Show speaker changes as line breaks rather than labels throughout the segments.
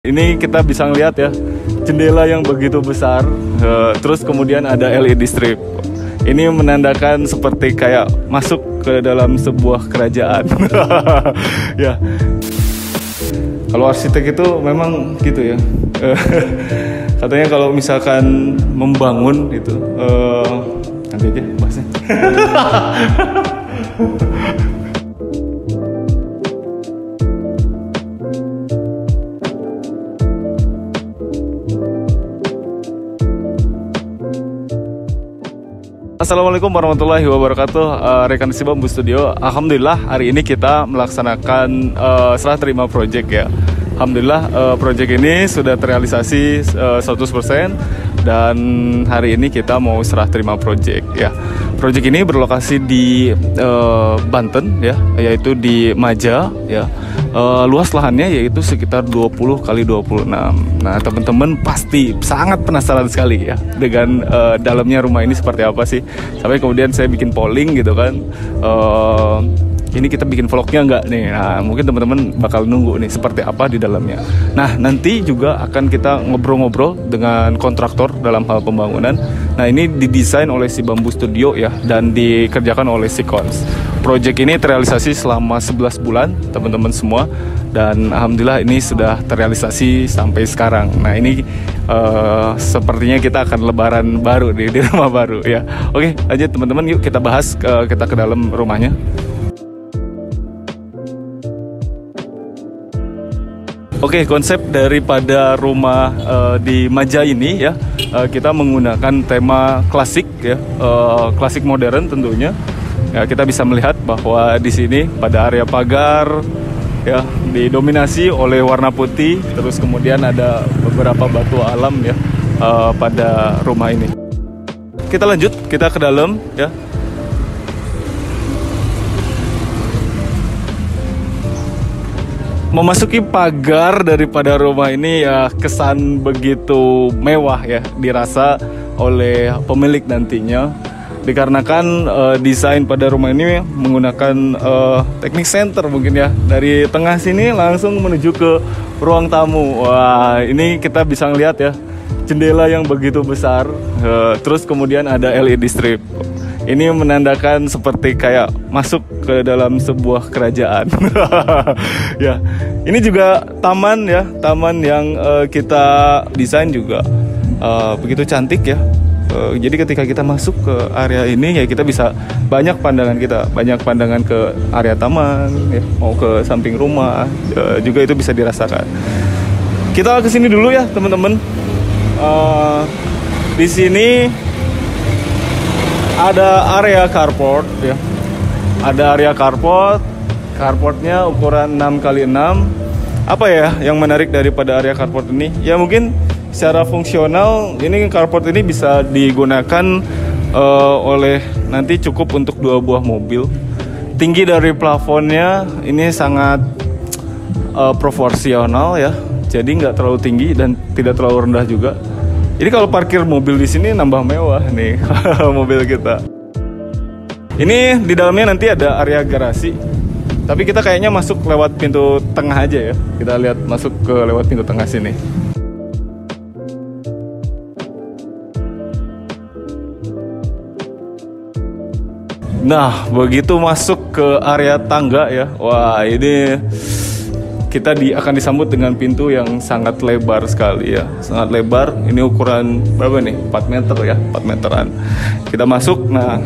Ini kita bisa ngeliat ya, jendela yang begitu besar, terus kemudian ada LED strip. Ini menandakan seperti kayak masuk ke dalam sebuah kerajaan. Ya, kalau arsitek itu memang gitu ya. Katanya kalau misalkan membangun itu, nanti aja bahasnya. Assalamualaikum warahmatullahi wabarakatuh, rekan si Bambu Studio. Alhamdulillah hari ini kita melaksanakan serah terima project ya. Alhamdulillah project ini sudah terrealisasi 100% dan hari ini kita mau serah terima project ya. Project ini berlokasi di Banten ya, yaitu di Maja ya. Luas lahannya yaitu sekitar 20 kali 26. Nah, teman-teman pasti sangat penasaran sekali ya dengan dalamnya rumah ini seperti apa sih. Sampai kemudian saya bikin polling gitu kan. Ini kita bikin vlognya nggak nih? Nah, mungkin teman-teman bakal nunggu nih seperti apa di dalamnya. Nah, nanti juga akan kita ngobrol-ngobrol dengan kontraktor dalam hal pembangunan. Nah, ini didesain oleh si Bambu Studio ya, dan dikerjakan oleh Sikons. Project ini terrealisasi selama 11 bulan, teman-teman semua. Dan alhamdulillah ini sudah terrealisasi sampai sekarang. Nah, ini sepertinya kita akan lebaran baru di rumah baru ya. Oke, lanjut teman-teman, yuk kita bahas, kita ke dalam rumahnya. Oke, konsep daripada rumah di Maja ini ya, kita menggunakan tema klasik ya, klasik modern tentunya. Ya, kita bisa melihat bahwa di sini pada area pagar ya didominasi oleh warna putih, terus kemudian ada beberapa batu alam ya pada rumah ini. Kita lanjut, kita ke dalam ya. Memasuki pagar daripada rumah ini ya kesan begitu mewah ya dirasa oleh pemilik nantinya, dikarenakan desain pada rumah ini menggunakan teknik center mungkin ya, dari tengah sini langsung menuju ke ruang tamu. Wah, ini kita bisa ngeliat ya jendela yang begitu besar, terus kemudian ada LED strip. Ini menandakan seperti kayak masuk ke dalam sebuah kerajaan. Ya, ini juga taman ya, taman yang kita desain juga begitu cantik ya. Jadi ketika kita masuk ke area ini ya kita bisa banyak pandangan ke area taman ya, mau ke samping rumah juga itu bisa dirasakan. Kita ke sini dulu ya teman-teman. Di sini ada area carport ya. Ada area carportnya ukuran 6x6. Apa ya yang menarik daripada area carport ini? Ya mungkin secara fungsional ini carport ini bisa digunakan oleh nanti cukup untuk 2 buah mobil. Tinggi dari plafonnya ini sangat proporsional ya. Jadi nggak terlalu tinggi dan tidak terlalu rendah juga. Jadi kalau parkir mobil di sini nambah mewah nih mobil kita. Ini di dalamnya nanti ada area garasi. Tapi kita kayaknya masuk lewat pintu tengah aja ya. Kita lihat masuk ke lewat pintu tengah sini. Nah, begitu masuk ke area tangga ya. Wah, ini kita akan disambut dengan pintu yang sangat lebar sekali ya. Sangat lebar. Ini ukuran berapa nih? 4 meter ya, 4 meteran. Kita masuk. Nah,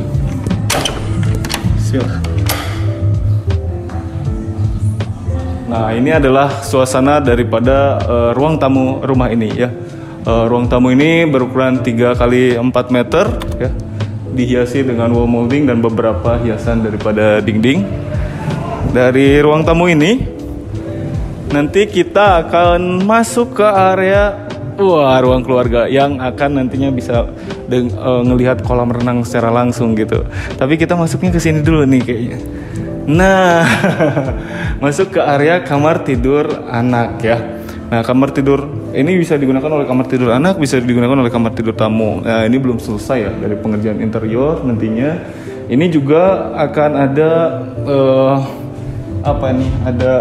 ini adalah suasana daripada ruang tamu rumah ini ya. Ruang tamu ini berukuran 3 kali 4 meter ya. Dihiasi dengan wall molding dan beberapa hiasan daripada dinding. Dari ruang tamu ini nanti kita akan masuk ke area ruang keluarga yang akan nantinya bisa ngelihat kolam renang secara langsung gitu. Tapi kita masuknya ke sini dulu nih kayaknya. Nah, masuk ke area kamar tidur anak ya. Nah, kamar tidur ini bisa digunakan oleh kamar tidur anak, bisa digunakan oleh kamar tidur tamu. Nah, ini belum selesai ya dari pengerjaan interior nantinya. Ini juga akan ada ada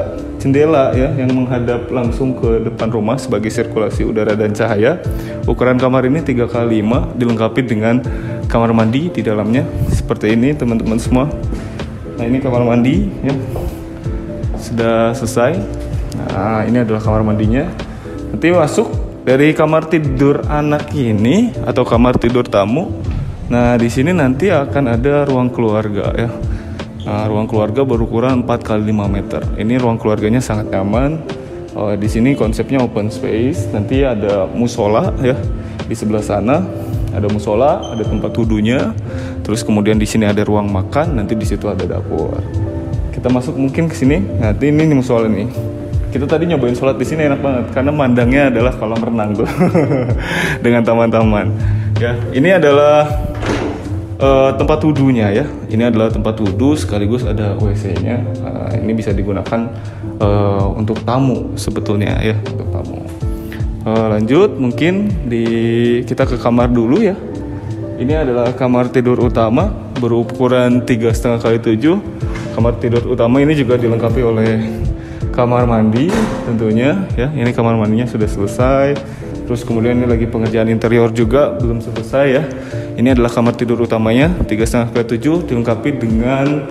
jendela ya yang menghadap langsung ke depan rumah sebagai sirkulasi udara dan cahaya. Ukuran kamar ini 3x5, dilengkapi dengan kamar mandi di dalamnya seperti ini teman-teman semua. Nah ini kamar mandi ya, sudah selesai. Nah ini adalah kamar mandinya. Nanti masuk dari kamar tidur anak ini atau kamar tidur tamu. Nah di sini nanti akan ada ruang keluarga ya. Nah, ruang keluarga berukuran 4x5 meter. Ini ruang keluarganya sangat nyaman. Di sini konsepnya open space. Nanti ada musola ya di sebelah sana. Ada musola, ada tempat wudhunya. Terus kemudian di sini ada ruang makan. Nanti di situ ada dapur. Kita masuk mungkin ke sini. Nanti ini musola nih. Kita tadi nyobain sholat di sini enak banget karena mandangnya adalah kolam renang tuh dengan taman-taman. Ya, ini adalah tempat wudhunya ya. Ini adalah tempat wudhu sekaligus ada WC-nya. Ini bisa digunakan untuk tamu sebetulnya ya, untuk tamu. Lanjut mungkin kita ke kamar dulu ya. Ini adalah kamar tidur utama berukuran 3,5x7. Kamar tidur utama ini juga dilengkapi oleh kamar mandi tentunya ya. Ini kamar mandinya sudah selesai. Terus kemudian ini lagi pengerjaan interior juga belum selesai ya. Ini adalah kamar tidur utamanya 3,5x7 dilengkapi dengan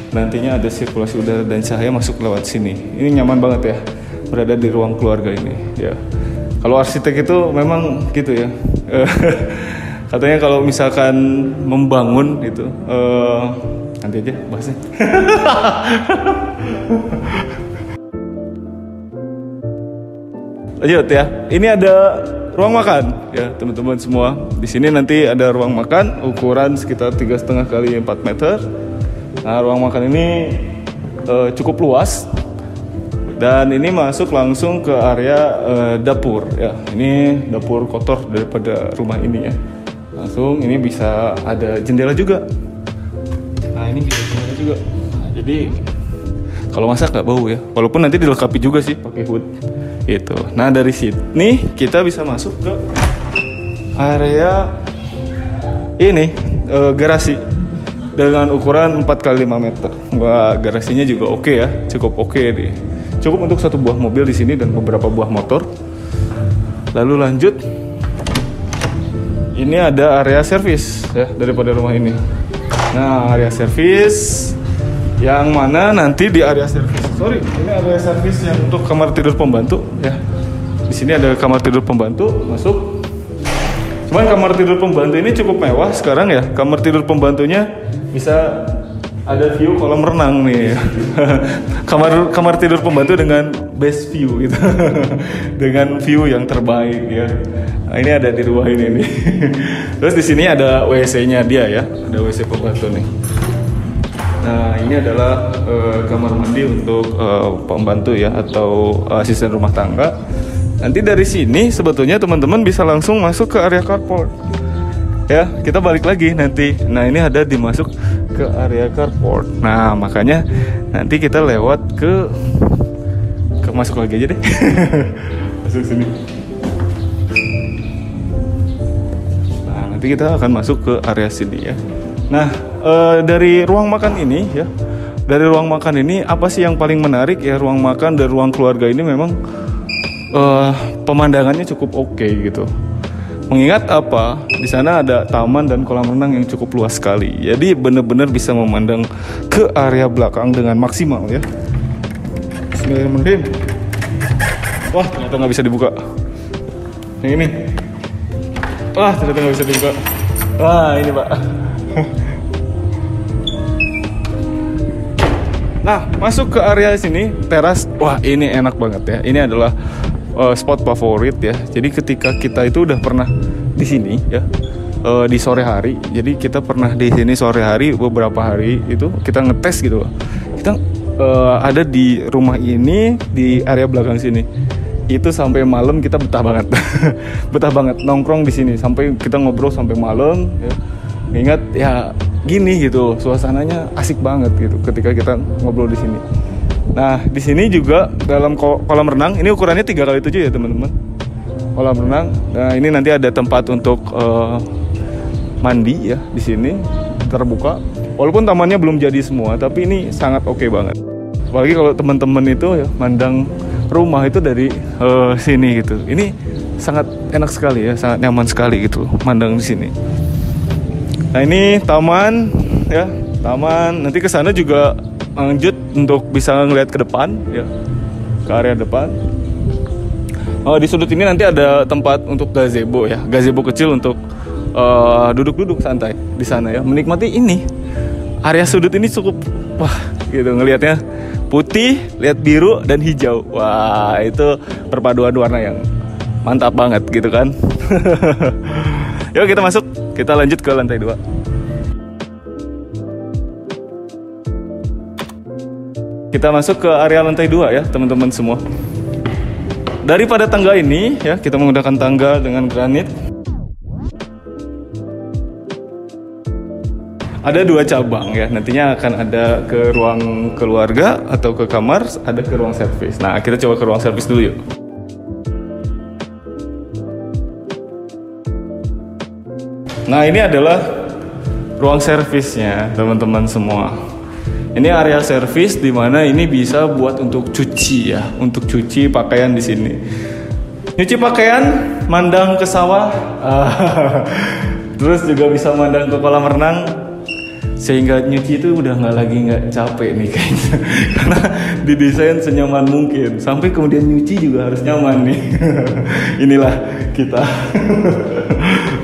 nantinya ada sirkulasi udara dan cahaya masuk lewat sini. Ini nyaman banget ya berada di ruang keluarga ini ya. Kalau arsitek itu memang gitu ya. Katanya kalau misalkan membangun itu nanti aja bahasnya. Lanjut ya. Ini ada ruang makan ya teman-teman semua. Di sini nanti ada ruang makan ukuran sekitar 3,5x4 meter. Nah ruang makan ini cukup luas dan ini masuk langsung ke area dapur ya. Ini dapur kotor daripada rumah ini ya. Langsung ini bisa ada jendela juga. Nah ini bisa jendela juga. Nah, jadi kalau masak nggak bau ya. Walaupun nanti dilengkapi juga sih pakai hood. Itu. Nah dari sini kita bisa masuk ke area ini garasi dengan ukuran 4x5 meter. Wah garasinya juga oke ya, cukup oke deh. Cukup untuk satu buah mobil di sini dan beberapa buah motor. Lalu lanjut, ini ada area servis ya daripada rumah ini. Nah area servis yang mana nanti di area servis. Ini area servis yang untuk kamar tidur pembantu ya. Di sini ada kamar tidur pembantu masuk. Cuman kamar tidur pembantu ini cukup mewah sekarang ya. Kamar tidur pembantunya bisa ada view kolam renang nih. kamar tidur pembantu dengan best view gitu. Dengan view yang terbaik ya. Nah, ini ada di rumah ini nih. Terus di sini ada WC-nya dia ya. Ada WC pembantu nih. Nah ini adalah kamar mandi untuk pembantu ya atau asisten rumah tangga. Nanti dari sini sebetulnya teman-teman bisa langsung masuk ke area carport. Ya kita balik lagi nanti. Nah ini ada dimasuk ke area carport. Nah makanya nanti kita lewat ke masuk lagi aja deh. Masuk sini. Nah nanti kita akan masuk ke area sini ya. Nah dari ruang makan ini ya, dari ruang makan ini apa sih yang paling menarik ya? Ruang makan dan ruang keluarga ini memang pemandangannya cukup oke gitu. Mengingat apa? Di sana ada taman dan kolam renang yang cukup luas sekali. Jadi benar-benar bisa memandang ke area belakang dengan maksimal ya. Bismillahirrahmanirrahim. Wah ternyata nggak bisa dibuka. Yang ini. Wah ternyata nggak bisa dibuka. Wah ini pak. Nah, masuk ke area sini, teras. Wah, ini enak banget ya. Ini adalah spot favorit ya. Jadi ketika kita itu udah pernah di sini ya, di sore hari. Jadi kita pernah di sini sore hari beberapa hari itu kita ngetes gitu. Kita ada di rumah ini di area belakang sini. Itu sampai malam kita betah banget. Betah banget nongkrong di sini sampai kita ngobrol sampai malam ya. Ingat ya gini gitu, suasananya asik banget gitu ketika kita ngobrol di sini. Nah, di sini juga dalam kolam renang, ini ukurannya 3x7 ya teman-teman. Kolam renang. Nah, ini nanti ada tempat untuk mandi ya di sini terbuka. Walaupun tamannya belum jadi semua, tapi ini sangat oke banget. apalagi kalau teman-teman itu ya mandang rumah itu dari sini gitu. Ini sangat enak sekali ya, sangat nyaman sekali gitu mandang di sini. Nah ini taman ya, taman. Nanti ke sana juga lanjut untuk bisa ngelihat ke depan ya, ke area depan. Di sudut ini nanti ada tempat untuk gazebo ya, gazebo kecil untuk duduk-duduk santai di sana ya, menikmati ini. Area sudut ini cukup wah gitu ngelihatnya, putih, lihat biru dan hijau. Wah, itu perpaduan warna yang mantap banget gitu kan. Yuk kita masuk, kita lanjut ke lantai 2. Kita masuk ke area lantai 2 ya teman-teman semua. Daripada tangga ini ya, kita menggunakan tangga dengan granit. Ada 2 cabang ya, nantinya akan ada ke ruang keluarga atau ke kamar, ada ke ruang servis. Nah kita coba ke ruang servis dulu yuk. Nah ini adalah ruang servisnya teman-teman semua. Ini area servis di mana ini bisa buat untuk cuci ya, untuk cuci pakaian di sini. Nyuci pakaian, mandang ke sawah, terus juga bisa mandang ke kolam renang, sehingga nyuci itu udah nggak capek nih kayaknya, karena didesain senyaman mungkin. Sampai kemudian nyuci juga harus nyaman nih. Inilah kita.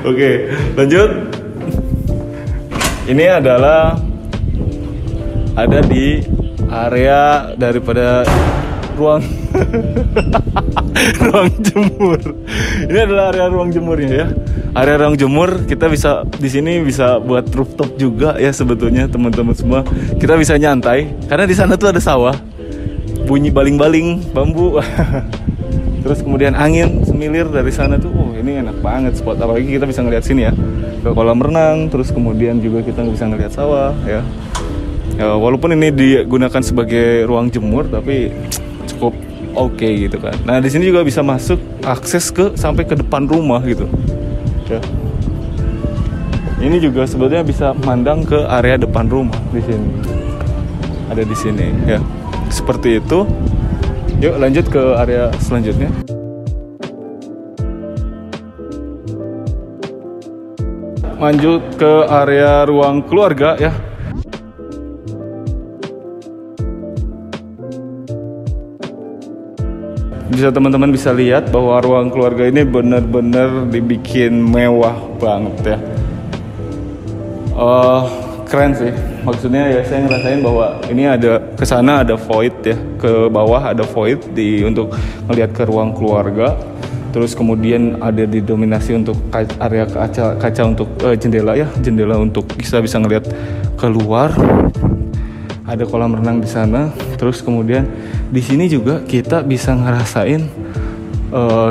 Oke, lanjut. Ini adalah ada di area daripada ruang ruang jemur. Ini adalah area ruang jemurnya ya. Area ruang jemur kita bisa di sini bisa buat rooftop juga ya sebetulnya teman-teman semua. Kita bisa nyantai karena di sana tuh ada sawah. Bunyi baling-baling bambu. Terus kemudian angin semilir dari sana tuh. Oh, ini enak banget spot. Apalagi kita bisa ngeliat sini ya. Ke kolam renang, terus kemudian juga kita bisa ngeliat sawah ya. Ya, walaupun ini digunakan sebagai ruang jemur, tapi cukup oke gitu kan. Nah di sini juga bisa masuk akses ke sampai ke depan rumah gitu. Ya. Ini juga sebetulnya bisa mandang ke area depan rumah di sini. Ada di sini ya. Seperti itu. Yuk lanjut ke area selanjutnya. Lanjut ke area ruang keluarga ya. Bisa teman-teman bisa lihat bahwa ruang keluarga ini benar-benar dibikin mewah banget ya. Keren sih. Maksudnya ya saya ngerasain bahwa ini ada ke sana ada void ya, ke bawah ada void untuk ngelihat ke ruang keluarga. Terus kemudian ada didominasi untuk area kaca untuk jendela ya, jendela untuk bisa ngelihat keluar. Ada kolam renang di sana. Terus kemudian di sini juga kita bisa ngerasain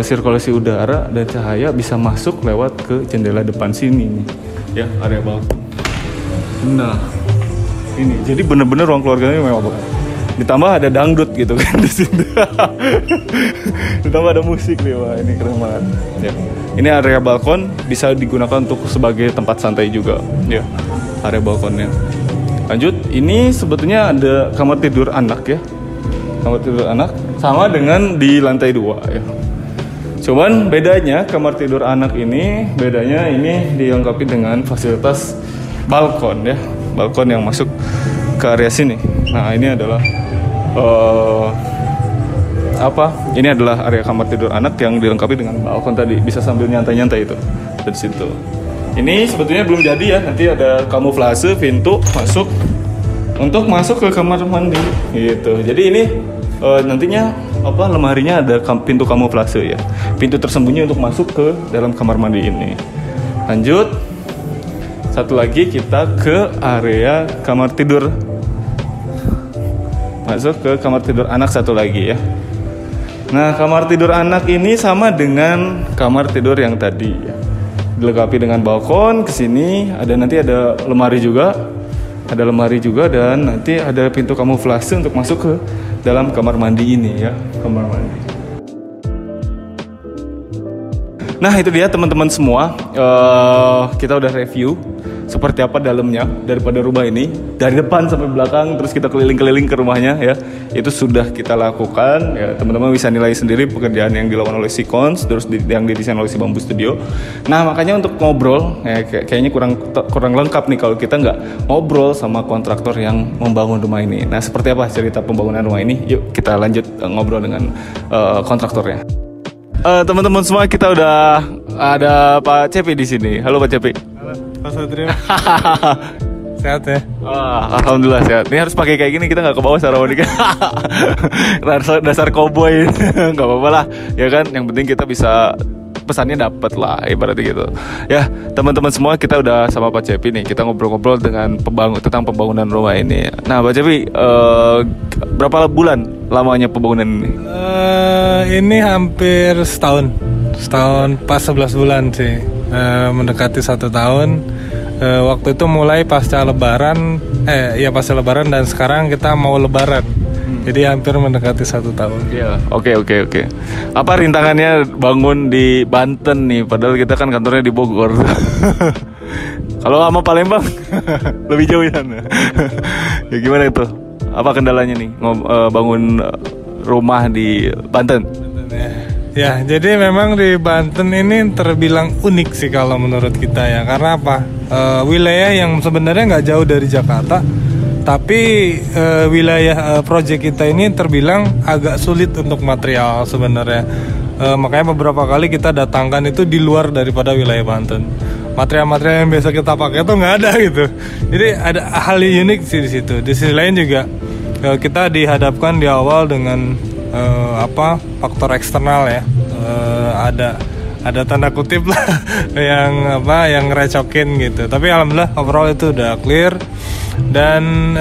sirkulasi udara dan cahaya bisa masuk lewat ke jendela depan sini nih. Ya, area balkon. Nah, ini jadi bener-bener ruang keluarganya mewah banget. Ditambah ada dangdut gitu kan di sini. Ditambah ada musik nih, wah ini keren banget. Ya. Ini area balkon bisa digunakan untuk sebagai tempat santai juga. Ya, area balkonnya. Lanjut, ini sebetulnya ada kamar tidur anak ya. Kamar tidur anak sama dengan di lantai 2 ya. Cuman bedanya kamar tidur anak ini dilengkapi dengan fasilitas balkon ya. Balkon yang masuk ke area sini. Nah, ini adalah Ini adalah area kamar tidur anak yang dilengkapi dengan balkon tadi, bisa sambil nyantai-nyantai itu dari situ. Ini sebetulnya belum jadi ya, nanti ada kamuflase pintu masuk untuk masuk ke kamar mandi gitu. Jadi ini nantinya lemarinya ada pintu kamuflase ya, pintu tersembunyi untuk masuk ke dalam kamar mandi ini. Lanjut, satu lagi kita ke area kamar tidur, masuk ke kamar tidur anak satu lagi ya. Nah, kamar tidur anak ini sama dengan kamar tidur yang tadi ya. Dilengkapi dengan balkon, kesini nanti ada lemari juga, dan nanti ada pintu kamuflase untuk masuk ke dalam kamar mandi ini ya, kamar mandi. Nah itu dia teman-teman semua, kita udah review seperti apa dalamnya daripada rumah ini dari depan sampai belakang, terus kita keliling-keliling ke rumahnya ya. Itu sudah kita lakukan ya, teman-teman bisa nilai sendiri pekerjaan yang dilakukan oleh Sikons, terus yang didesain oleh si Bambu Studio. Nah makanya untuk ngobrol ya, kayaknya kurang lengkap nih kalau kita nggak ngobrol sama kontraktor yang membangun rumah ini. Nah seperti apa cerita pembangunan rumah ini? Yuk kita lanjut ngobrol dengan kontraktornya. Teman-teman semua, kita udah ada Pak Cepi di sini. Halo Pak Cepi.
Halo Pak Satrio. Sehat ya?
Alhamdulillah sehat. Ini harus pakai kayak gini, kita nggak ke bawah secara unik. Dasar cowboy. Nggak apa-apa lah, ya kan. Yang penting kita bisa pesannya dapat lah, ibaratnya gitu. Ya teman-teman semua, kita udah sama Pak Cepi nih. Kita ngobrol-ngobrol tentang pembangunan rumah ini. Nah Pak Cepi, berapa bulan lamanya pembangunan ini?
Ini hampir setahun pas 11 bulan sih, mendekati 1 tahun. Waktu itu mulai pasca lebaran, pasca lebaran, dan sekarang kita mau lebaran. Jadi hampir mendekati 1 tahun.
Iya, oke. Apa rintangannya bangun di Banten nih, padahal kita kan kantornya di Bogor. Kalau sama Palembang lebih jauh ya. Ya gimana itu? Apa kendalanya nih bangun rumah di Banten?
Ya, jadi memang di Banten ini terbilang unik sih kalau menurut kita ya. Karena apa? Wilayah yang sebenarnya nggak jauh dari Jakarta, tapi wilayah proyek kita ini terbilang agak sulit untuk material sebenarnya. Makanya beberapa kali kita datangkan itu di luar daripada wilayah Banten. Material-material yang biasa kita pakai tuh nggak ada gitu. Jadi ada hal unik sih di situ. Di sisi lain juga kita dihadapkan di awal dengan faktor eksternal ya. Ada tanda kutip lah yang ngerecokin gitu. Tapi alhamdulillah overall itu udah clear. Dan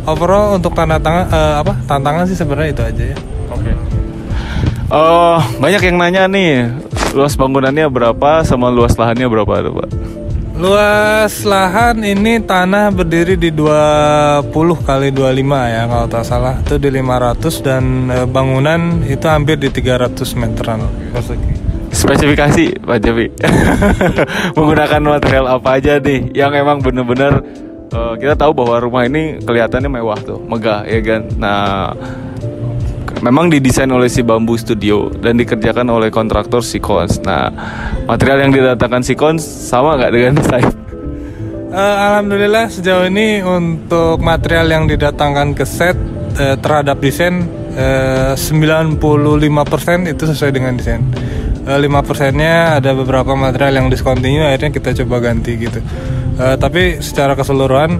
overall untuk tantangan sih sebenarnya itu aja ya.
Oke. Banyak yang nanya nih, luas bangunannya berapa sama luas lahannya berapa tuh Pak?
Luas lahan ini tanah berdiri di 20 kali 25 ya kalau tak salah, itu di 500, dan bangunan itu hampir di 300 meteran persegi.
Spesifikasi Pak Cepi. Menggunakan material apa aja nih yang emang bener-bener kita tahu bahwa rumah ini kelihatannya mewah tuh, megah ya kan. Nah memang didesain oleh si Bambu Studio dan dikerjakan oleh kontraktor Sikons. Nah, material yang didatangkan Sikons sama nggak dengan desain?
Alhamdulillah sejauh ini untuk material yang didatangkan ke set terhadap desain 95% itu sesuai dengan desain. 5%-nya ada beberapa material yang discontinue, akhirnya kita coba ganti gitu. Tapi secara keseluruhan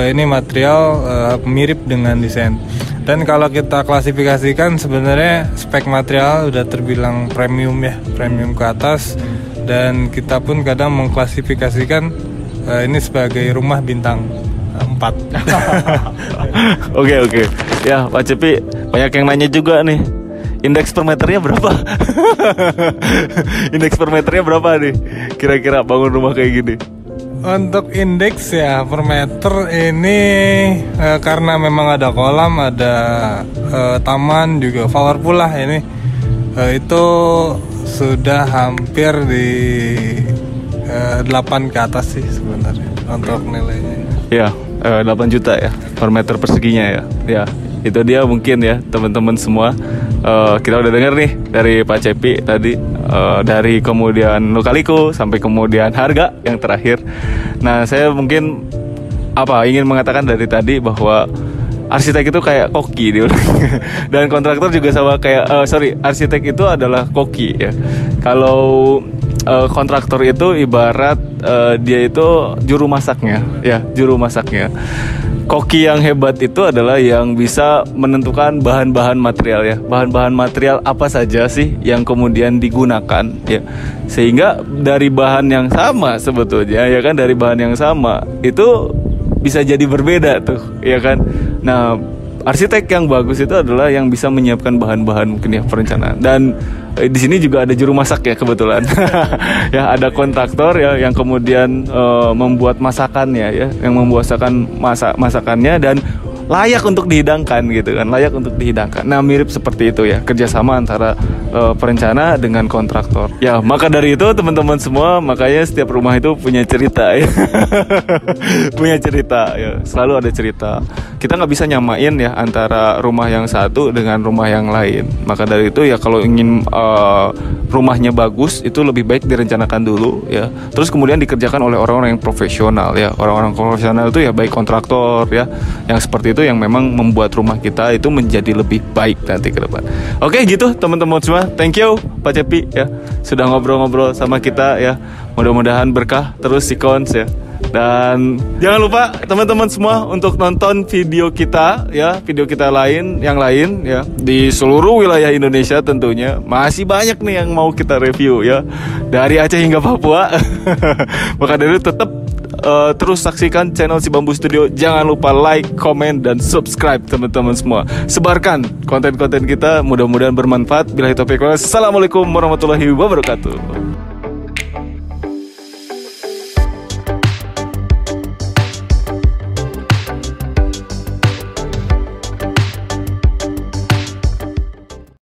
ini material mirip dengan desain. Dan kalau kita klasifikasikan sebenarnya spek material udah terbilang premium ya, premium ke atas. Dan kita pun kadang mengklasifikasikan ini sebagai rumah bintang 4.
Oke. Ya Pak Cepi, banyak yang nanya juga nih, indeks per meternya berapa? Indeks per meternya berapa nih kira-kira bangun rumah kayak gini?
Untuk indeks ya per meter ini karena memang ada kolam, ada taman juga, powerful lah ini, itu sudah hampir di 8 ke atas sih sebenarnya untuk nilainya.
Ya, 8 juta ya per meter perseginya ya. Ya, itu dia mungkin ya teman-teman semua. Kita udah dengar nih dari Pak Cepi tadi, dari kemudian Lika-Liku sampai kemudian harga yang terakhir. Nah saya mungkin ingin mengatakan dari tadi bahwa arsitek itu kayak koki dia. Dan kontraktor juga sama kayak arsitek itu adalah koki ya. Kalau kontraktor itu ibarat dia itu juru masaknya. Koki yang hebat itu adalah yang bisa menentukan bahan-bahan material ya. Bahan-bahan material apa saja sih yang kemudian digunakan ya. Sehingga dari bahan yang sama sebetulnya ya kan, dari bahan yang sama itu bisa jadi berbeda tuh ya kan. Nah, arsitek yang bagus itu adalah yang bisa menyiapkan bahan-bahan mungkin ya perencanaan. Dan di sini juga ada juru masak ya kebetulan. Ya, ada kontraktor ya yang kemudian membuat masakannya ya, yang membuatkan masakannya, dan layak untuk dihidangkan gitu kan, layak untuk dihidangkan. Nah mirip seperti itu ya, kerjasama antara perencana dengan kontraktor. Ya maka dari itu teman-teman semua, makanya setiap rumah itu punya cerita ya. Punya cerita ya, selalu ada cerita. Kita nggak bisa nyamain ya antara rumah yang satu dengan rumah yang lain. Maka dari itu ya kalau ingin rumahnya bagus itu lebih baik direncanakan dulu ya, terus kemudian dikerjakan oleh orang-orang yang profesional ya. Orang-orang profesional itu ya baik kontraktor ya, yang seperti itu yang memang membuat rumah kita itu menjadi lebih baik nanti ke depan. Oke gitu teman-teman semua, thank you Pak Cepi ya sudah ngobrol-ngobrol sama kita ya. Mudah-mudahan berkah terus si Kons ya. Dan jangan lupa teman-teman semua untuk nonton video kita ya, video kita yang lain ya di seluruh wilayah Indonesia tentunya. Masih banyak nih yang mau kita review ya, dari Aceh hingga Papua. Maka dari itu tetap terus saksikan channel Si Bambu Studio. Jangan lupa like, komen, dan subscribe teman-teman semua. Sebarkan konten-konten kita, mudah-mudahan bermanfaat. Billahi taufiq wal hidayah. Assalamualaikum warahmatullahi wabarakatuh.